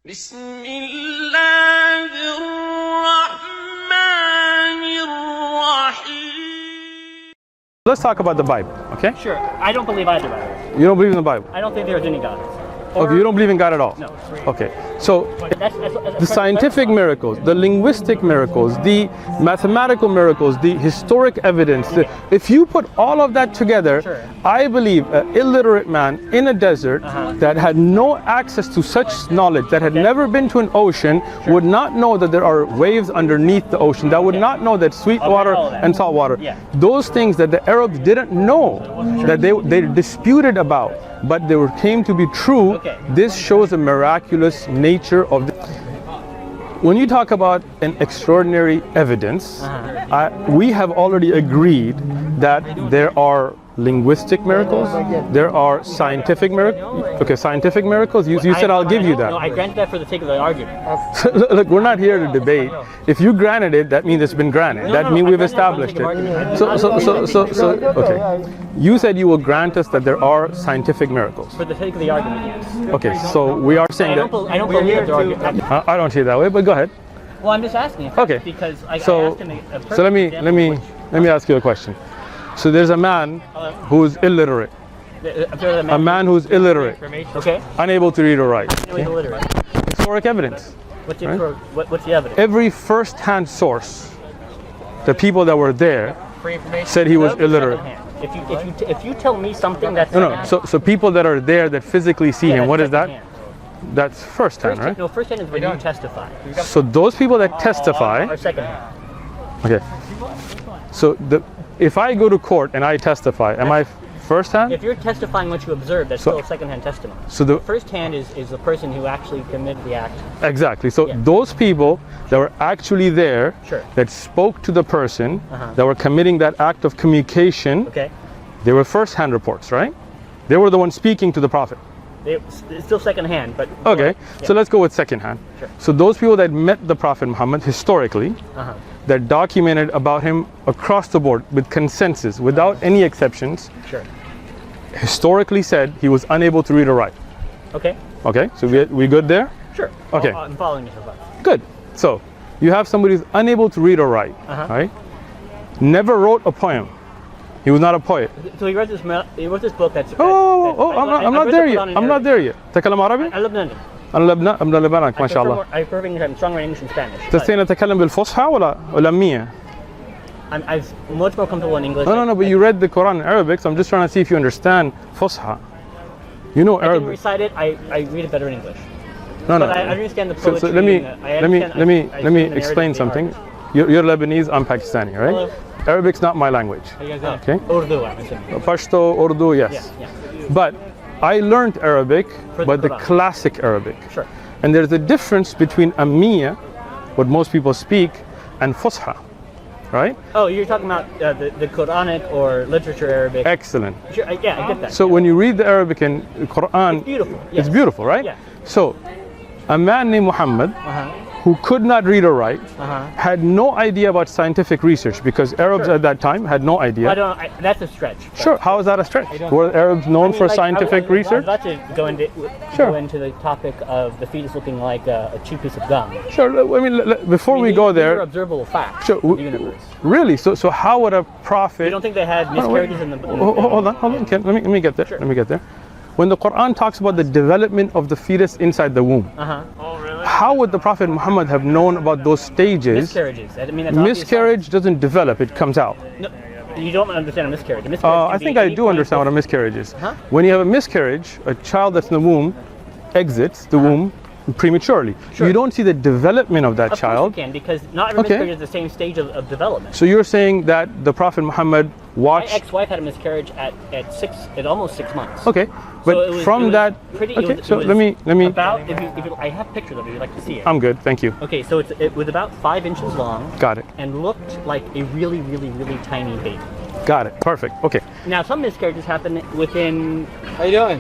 بسم الله الرحمن الرحيم. Let's talk about the Bible, okay? Sure. I don't believe either, by the way. You don't believe in the Bible? I don't think there's any God. Okay, you don't believe in God at all? No. Okay, so That's the scientific miracles, the linguistic miracles, the mathematical miracles, the historic evidence, if you put all of that together, Sure. I believe an illiterate man in a desert that had no access to such knowledge, that had never been to an ocean, would not know that there are waves underneath the ocean, that would not know that sweet water and salt water. Yeah. Those things that the Arabs didn't know, that they disputed about, but they came to be true. This shows the miraculous nature of this. When you talk about an extraordinary evidence, we have already agreed that there are linguistic miracles, there are scientific miracles. Okay, scientific miracles, you said I'll give you that. No, I granted that for the sake of the argument. Look, we're not here to debate. If you granted it, that means it's been granted. That means we've established it. Okay. You said you will grant us that there are scientific miracles. For the sake of the argument, yes. Okay, so we are saying that. I don't believe that there are. I don't see it that way, but go ahead. Well, I'm just asking. Okay. Because I asked him a So let me ask you a question. So there's a man who's illiterate. A man who's illiterate. Okay. Unable to read or write. Illiterate. Historic evidence. What's the evidence? Every first-hand source, the people that were there said he was illiterate. If you tell me something that's No. So people that are there that physically see him, what is that? That's first-hand, right? No, first-hand is when you testify. So those people that testify Or second-hand. Okay. So if I go to court and I testify, am I first-hand? If you're testifying what you observed, that's still second-hand testimony. So the first-hand is the person who actually committed the act. Exactly. So those people that were actually there, that spoke to the person, that were committing that act of communication, they were first-hand reports, right? They were the ones speaking to the Prophet. It's still second-hand, but... Okay, so let's go with second-hand. Sure. So those people that met the Prophet Muhammad historically, that documented about him across the board with consensus, without any exceptions, historically said he was unable to read or write. Okay. Okay, so we good there? Sure. Okay. I'm following you so far. Good. So you have somebody who's unable to read or write, right? Never wrote a poem. He was not a poet. So he wrote this book that's... I'm not there yet. I'm not there yet. تكلم عربي؟ أنا لبنانك ما شاء الله. I prefer English. I'm stronger in English and Spanish. تستطيع أتكلم بالفصحى ولا أمية؟ I'm much more comfortable in English. No, but you read the Quran in Arabic, so I'm just trying to see if you understand Fusha. You know Arabic. I can recite it. I read it better in English. No. But I understand the poetry. So let me explain something. You're Lebanese. I'm Pakistani, right? Hello. Arabic's not my language. Okay. Urdu. Pashto, Urdu, yes. Yeah. But I learned Arabic, but the classic Arabic. Sure. And there's a difference between Ammiya, what most people speak, and Fusha, right? Oh, you're talking about the Quranic or literature Arabic. Excellent. Sure, I get that. So when you read the Arabic and Quran, it's beautiful. It's beautiful, right? Yeah. So a man named Muhammad, who could not read or write, had no idea about scientific research, because Arabs at that time had no idea. That's a stretch. Sure, how is that a stretch? Were Arabs known for scientific research? I'd like to go into the topic of the fetus looking like a chew piece of gum. Sure, before we go there... These are observable facts of the universe. Really? So how would a prophet... You don't think they had miscarriages in the... Hold on. Ken, let me get there. Sure. Let me get there. When the Quran talks about the development of the fetus inside the womb, how would the Prophet Muhammad have known about those stages? Miscarriages. I mean, miscarriage doesn't develop, it comes out. No, you don't understand a miscarriage. I think I do understand what a miscarriage is. When you have a miscarriage, a child that's in the womb exits the womb prematurely. Sure. You don't see the development of that child. Of course you can, because not every miscarriage is the same stage of development. So you're saying that the Prophet Muhammad watched... My ex-wife had a miscarriage at almost 6 months. Okay, but so let me... I have pictures of it if you'd like to see it. I'm good, thank you. Okay, so it was about 5 inches long. Got it. And looked like a really, really, really tiny baby. Got it, perfect, okay. Now some miscarriages happen within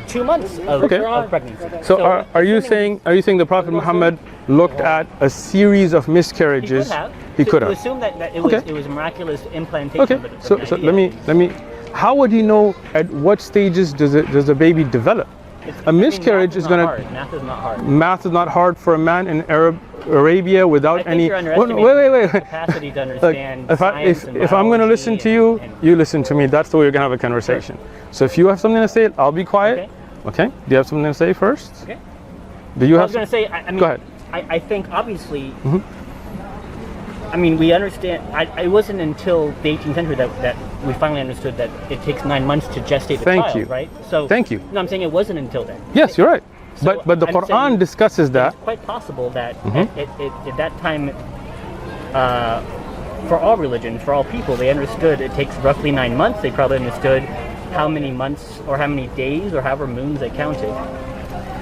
2 months of pregnancy. So are you saying the Prophet Muhammad looked at a series of miscarriages? He could have. To assume that it was miraculous implantation. Okay, so let me how would he know at what stages does the baby develop? A miscarriage is going to... Math is not hard. Math is not hard for a man in Arabia without I think any... you're underestimating Wait. the capacity to understand Look, if I'm going to listen to you, you listen to me. That's the way you're going to have a conversation. Sure. So if you have something to say, I'll be quiet. Okay? Do you have something to say first? Okay. Do you have... I was going to say, I mean, go ahead. I think obviously... I mean, we understand. It wasn't until the 18th century that we finally understood that it takes 9 months to gestate a child, right? So, thank you. No, I'm saying it wasn't until then. Yes, you're right. So but the Quran discusses that. It's quite possible that at that time, for all religions, for all people, they understood it takes roughly 9 months. They probably understood how many months or how many days or however moons they counted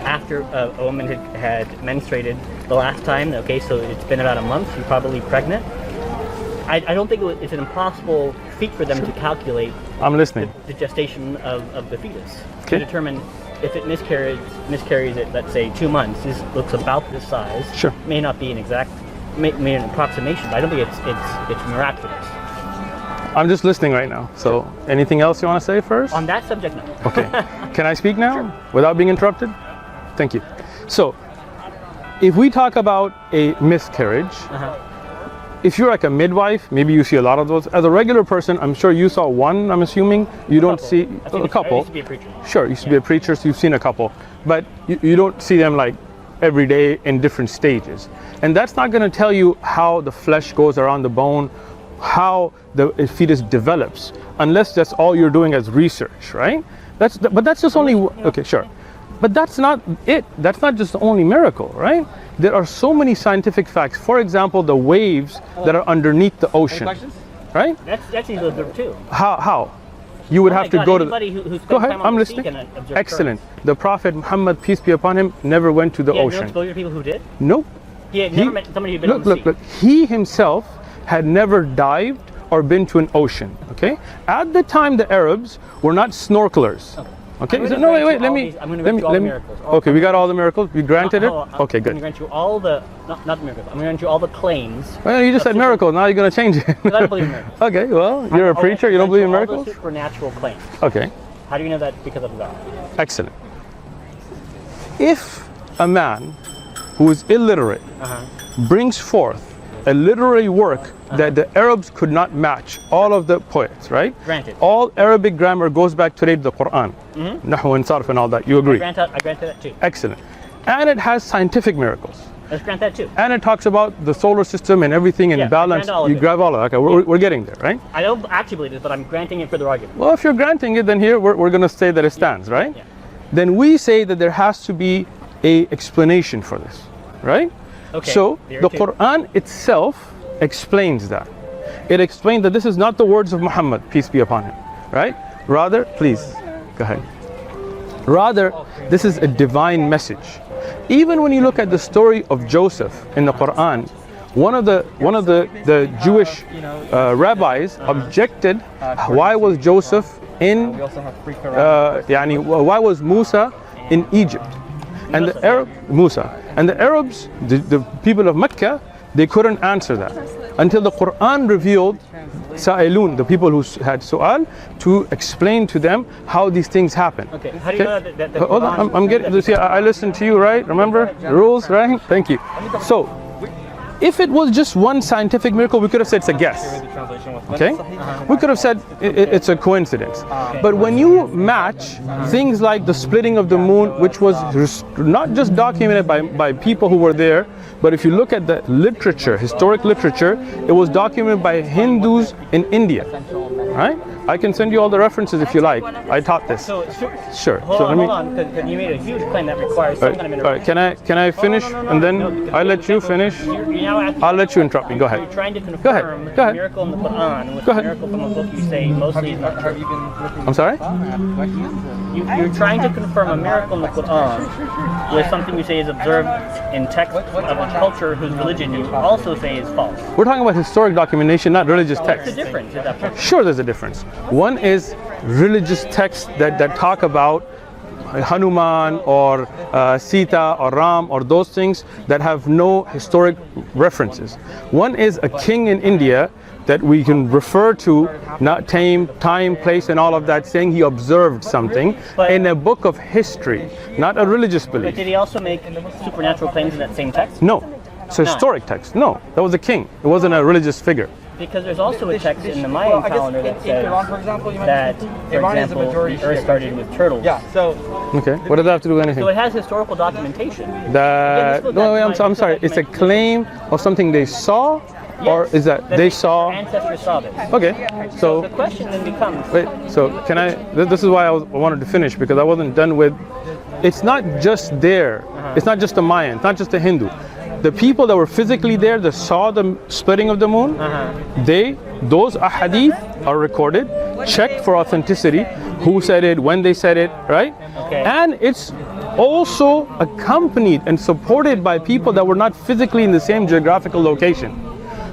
after a woman had menstruated the last time. Okay, so it's been about a month. You're probably pregnant. I don't think it's an impossible feat for them to calculate. I'm listening. The gestation of the fetus to determine if it miscarries at, let's say, 2 months. This looks about this size. Sure. May not be an exact, may an approximation, but I don't think it's miraculous. I'm just listening right now. So anything else you want to say first? On that subject, no. Okay. Can I speak now? Sure. Without being interrupted? Thank you. So, if we talk about a miscarriage, if you're like a midwife, maybe you see a lot of those. As a regular person, I'm sure you saw one, I'm assuming. You don't see a couple. I used to be a preacher. Sure, you used to be a preacher, so you've seen a couple. But you don't see them like every day in different stages. And that's not going to tell you how the flesh goes around the bone, how the fetus develops, unless that's all you're doing as research, right? But that's just only, okay, sure. But that's not it. That's not just the only miracle, right? There are so many scientific facts. For example, the waves that are underneath the ocean, right? That's easily observed too. How? You would have to go to. Go ahead. I'm listening. Excellent. The Prophet Muhammad, peace be upon him, never went to the ocean. No exposure to people who did? Nope. He had never met somebody who'd been on the sea. Look. He himself had never dived or been to an ocean. Okay. At the time, the Arabs were not snorkelers. Okay. No, wait. Let me. Miracles. Okay, we got all the miracles. We granted it. Okay, good. I'm going to grant you all the not the miracles. I'm going to grant you all the claims. Well, you just said miracles. Now you're going to change it. I don't believe in miracles. Okay. Well, you're a preacher. You don't believe in miracles. All the supernatural claims. Okay. How do you know that? Because of God. Excellent. If a man who is illiterate brings forth a literary work that the Arabs could not match, all of the poets, right? Granted. All Arabic grammar goes back today to the Quran. Nahw and sarf and all that. You agree? I grant that too. Excellent. And it has scientific miracles. Let's grant that too. And it talks about the solar system and everything in balance. You grab all of it. Okay, we're getting there, right? I don't actually believe this, but I'm granting it for the argument. Well, if you're granting it, then here we're going to say that it stands, right? Yeah. Then we say that there has to be a explanation for this, right? Okay. So the Quran itself explains that. It explains that this is not the words of Muhammad, peace be upon him, right? Rather, please, go ahead. Rather, this is a divine message. Even when you look at the story of Joseph in the Quran, one of the Jewish rabbis objected, why was Joseph in, why was Musa in Egypt? And the Arabs, the people of Mecca, they couldn't answer that until the Quran revealed Sa'ilun, the people who had su'al, to explain to them how these things happen. Okay, how do you know that the Hold on, I'm getting this. I listened to you, right? Remember the rules, right? Thank you. So, if it was just one scientific miracle, we could have said it's a guess. Okay? We could have said it's a coincidence. But when you match things like the splitting of the moon, which was not just documented by people who were there, but if you look at the literature, historic literature, it was documented by Hindus in India. Right? I can send you all the references if you like. I taught this. Sure. Hold on, because you made a huge claim that requires some kind of interpretation. All right, can I finish and then I'll let you finish? I'll let you interrupt me. Go ahead. You're trying to confirm a miracle in the Quran with a miracle from a book you say mostly is not true. I'm sorry? You're trying to confirm a miracle in the Quran with something you say is observed in text of a culture whose religion you also say is false. We're talking about historic documentation, not religious text. What's the difference at that point? Sure, there's a difference. One is religious texts that talk about Hanuman or Sita or Ram or those things that have no historic references. One is a king in India that we can refer to, not time, place, and all of that, saying he observed something in a book of history, not a religious belief. But did he also make supernatural claims in that same text? No, it's a historic text. No, that was a king. It wasn't a religious figure. Because there's also a text in the Mayan calendar that says that, for example, the Earth started with turtles. Yeah. So. Okay. What does that have to do with anything? So it has historical documentation. I'm sorry. It's a claim of something they saw. Yes, or is that they saw? Ancestors saw this. Okay, so the question then becomes. Wait, so can I? This is why I wanted to finish, because I wasn't done with. It's not just there. It's not just the Mayan. It's not just the Hindu. The people that were physically there, that saw the splitting of the moon, those ahadith are recorded, checked for authenticity, who said it, when they said it, right? Okay. And it's also accompanied and supported by people that were not physically in the same geographical location.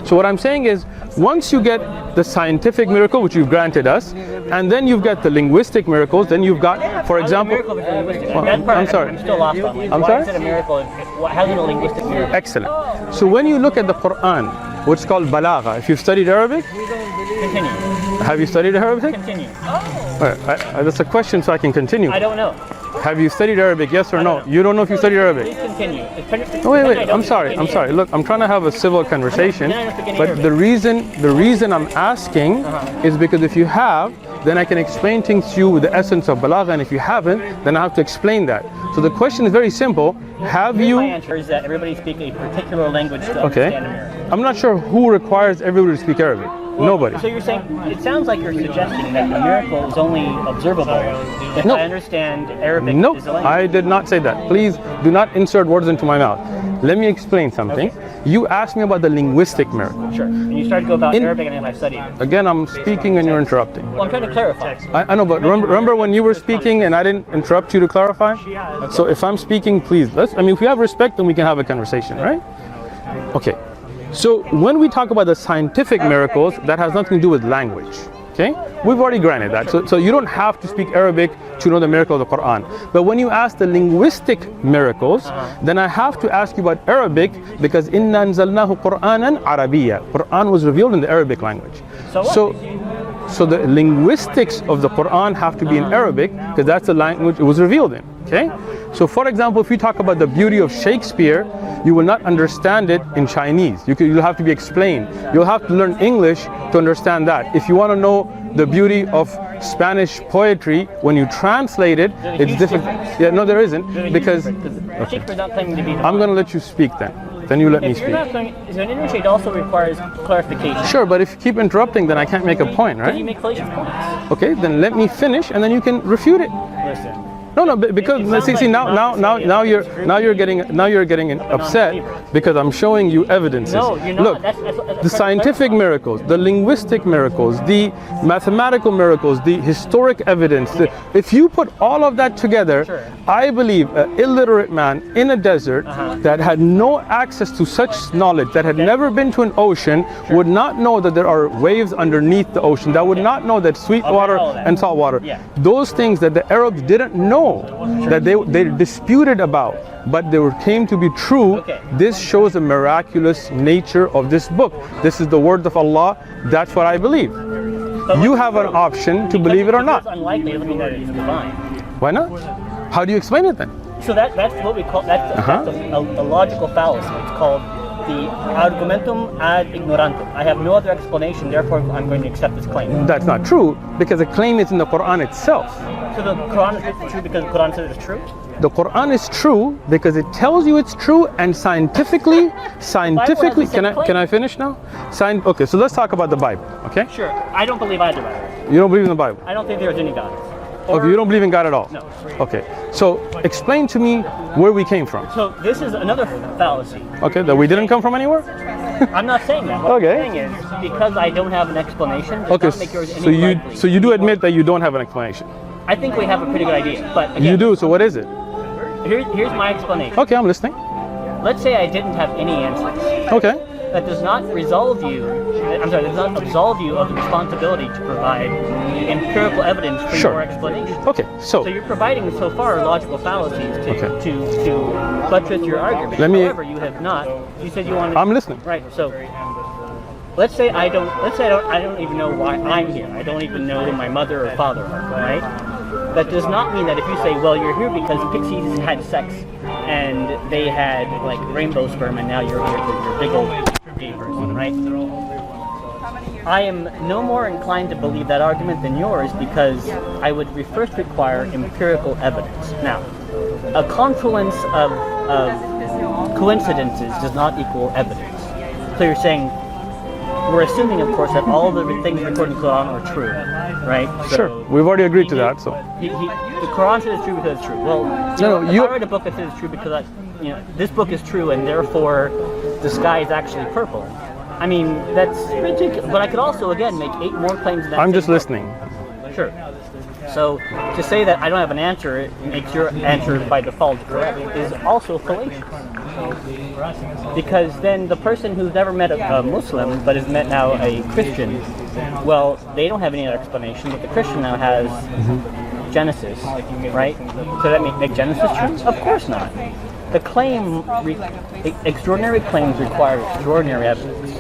So what I'm saying is, once you get the scientific miracle, which you've granted us, and then you've got the linguistic miracles, then you've got, for example, I'm sorry. I'm still lost on it. I'm Why sorry? is it a miracle? How is it a linguistic miracle? Excellent. So when you look at the Quran, what's called balagha, if you've studied Arabic, Continue. have you studied Arabic? Continue. That's a question, so I can continue. I don't know. Have you studied Arabic? Yes or no? You don't know if you studied Arabic. Please continue. Wait. I'm sorry. Look, I'm trying to have a civil conversation, but the reason I'm asking is because if you have, then I can explain things to you with the essence of balagha, and if you haven't, then I have to explain that. So the question is very simple. Have you? My answer is that everybody speaks a particular language to understand a miracle. I'm not sure who requires everybody to speak Arabic. Nobody. So you're saying, it sounds like you're suggesting that the miracle is only observable if I understand Arabic is a language. I did not say that. Please do not insert words into my mouth. Let me explain something. Okay. You asked me about the linguistic miracle. Sure. And you started to go about Arabic and I studied it. Again, I'm speaking and you're interrupting. Well, I'm trying to clarify. I know, but remember when you were speaking and I didn't interrupt you to clarify? Okay. So if I'm speaking, please, if we have respect, then we can have a conversation, right? Okay. So when we talk about the scientific miracles, that has nothing to do with language. Okay? We've already granted that. So you don't have to speak Arabic to know the miracle of the Quran. But when you ask the linguistic miracles, then I have to ask you about Arabic, because inna anzalnahu Qur'anan Arabiyya. Quran was revealed in the Arabic language. So the linguistics of the Quran have to be in Arabic, because that's the language it was revealed in. Okay? So for example, if you talk about the beauty of Shakespeare, you will not understand it in Chinese. You'll have to be explained. You'll have to learn English to understand that. If you want to know the beauty of Spanish poetry, when you translate it, it's difficult. Yeah, no, there isn't, because Shakespeare's not claiming to be divine. I'm going to let you speak then. Then you let me speak. So an interchange also requires clarification. Sure, but if you keep interrupting, then I can't make a point, Can you right? make fallacious points? Okay, then let me finish, and then you can refute it. Listen. No, because now you're getting upset because I'm showing you evidences. No, you're not. Look, That's the scientific miracles, the linguistic miracles, the mathematical miracles, the historic evidence. If you put all of that together, Sure. I believe an illiterate man in a desert that had no access to such knowledge, that had never been to an ocean, would not know that there are waves underneath the ocean. That would not know that sweet water and salt water. Yeah. Those things that the Arabs didn't know, that they disputed about, but they came to be true. Okay. This shows the miraculous nature of this book. This is the word of Allah. That's what I believe. You have an option to believe it or not. It's unlikely. It doesn't mean that it's divine. Why not? How do you explain it then? So that's what we call that's a logical fallacy. It's called the argumentum ad ignorantum. I have no other explanation, therefore I'm going to accept this claim. That's not true, because the claim is in the Quran itself. So the Quran is true because the Quran says it's true? The Quran is true because it tells you it's true, and scientifically, can I finish now? Okay, so let's talk about the Bible, okay? Sure. I don't believe either, by the way. You don't believe in the Bible? I don't think there's any God. Okay, you don't believe in God at all? No. Okay, so explain to me where we came from. So this is another fallacy. Okay, that we didn't come from anywhere? I'm not saying that. What Okay. I'm saying is, because I don't have an explanation, does Okay, not make yours any likely. so you do admit that you don't have an explanation? I think we have a pretty good idea, but again, You do, so what is it? here's my explanation. Okay, I'm listening. Let's say I didn't have any answers. Okay. that does not resolve you. I'm sorry, that does not absolve you of the responsibility to provide empirical evidence for Sure. your explanation. Okay, So you're providing so far logical fallacies to buttress your argument. However, you have not. You said you wanted. I'm listening. Right. So let's say I don't even know why I'm here. I don't even know who my mother or father are. Right. That does not mean that if you say, well, you're here because pixies had sex and they had like rainbow sperm, and now you're here because you're a big old gay person, right? I am no more inclined to believe that argument than yours, because I would first require empirical evidence. Now, a confluence of coincidences does not equal evidence. So you're saying, we're assuming, of course, that all the things recorded in the Quran are true, right? So sure, we've already agreed to that. So the Quran says it's true because it's true. Well, if I read a book that says it's true because this book is true and therefore the sky is actually purple. I mean, that's ridiculous. But I could also, again, make 8 more claims in that I'm just book. listening. Sure. So to say that I don't have an answer, it makes your answer by default correct, is also fallacious. Because then the person who's never met a Muslim but has met now a Christian, well, they don't have any other explanation, but the Christian now has Genesis, right? So that make Genesis true? Of course not. The claim, extraordinary claims require extraordinary evidence.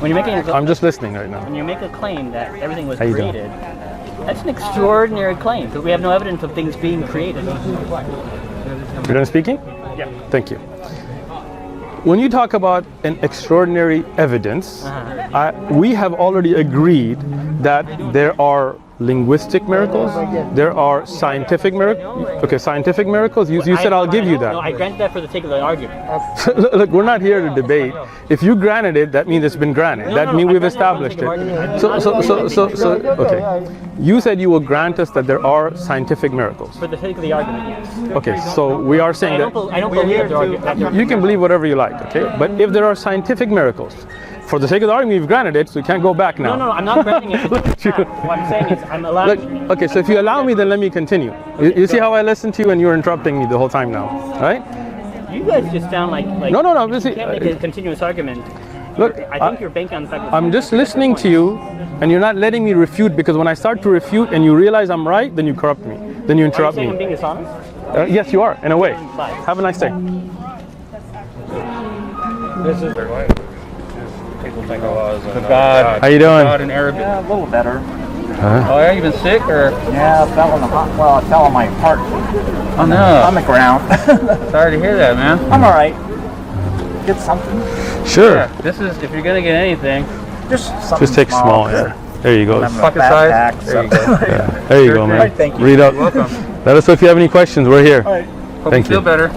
When you're making I'm just listening right now. When you make a claim that everything was created, that's an extraordinary claim, because we have no evidence of things being created. You're done speaking? Yeah. Thank you. When you talk about an extraordinary evidence, we have already agreed that there are linguistic miracles, there are scientific miracles. Okay, scientific miracles, you said I'll give you that. No, I granted that for the sake of the argument. Look, we're not here to debate. If you granted it, that means it's been granted. That means we've established it. Okay. You said you will grant us that there are scientific miracles. For the sake of the argument, yes. Okay, so we are saying I don't believe that there are. you can believe whatever you like, okay? But if there are scientific miracles, for the sake of the argument, you've granted it, so you can't go back now. No, I'm not granting it. What I'm saying is I'm allowed. Look, okay, so if you allow me, then let me continue. You see how I listen to you, and you're interrupting me the whole time now, right? You guys just sound like No. you can't make a continuous argument. Look, I think you're banking on the fact that I'm just listening to you, and you're not letting me refute, because when I start to refute and you realize I'm right, then you corrupt me. Then you interrupt Are you saying I'm me. being dishonest? Yes, you are, in a way. Bye. Have a nice day. This is people think Allah is God. How you doing? God in Arabic. Yeah, a little better. Oh, yeah, you been sick or? Yeah, I fell on my heart Oh no. on the ground. Sorry to hear that, man. I'm all right. Get something. Sure. Yeah, this is if you're gonna get anything. Just something Just take small, yeah. There you go. I'm a Pocket fat size? back, There you so- go. There you go, Sure man. thing. Thank you. Read up. Welcome. Let us know if you have any questions. We're here. All right. Hope Thank you feel you. better.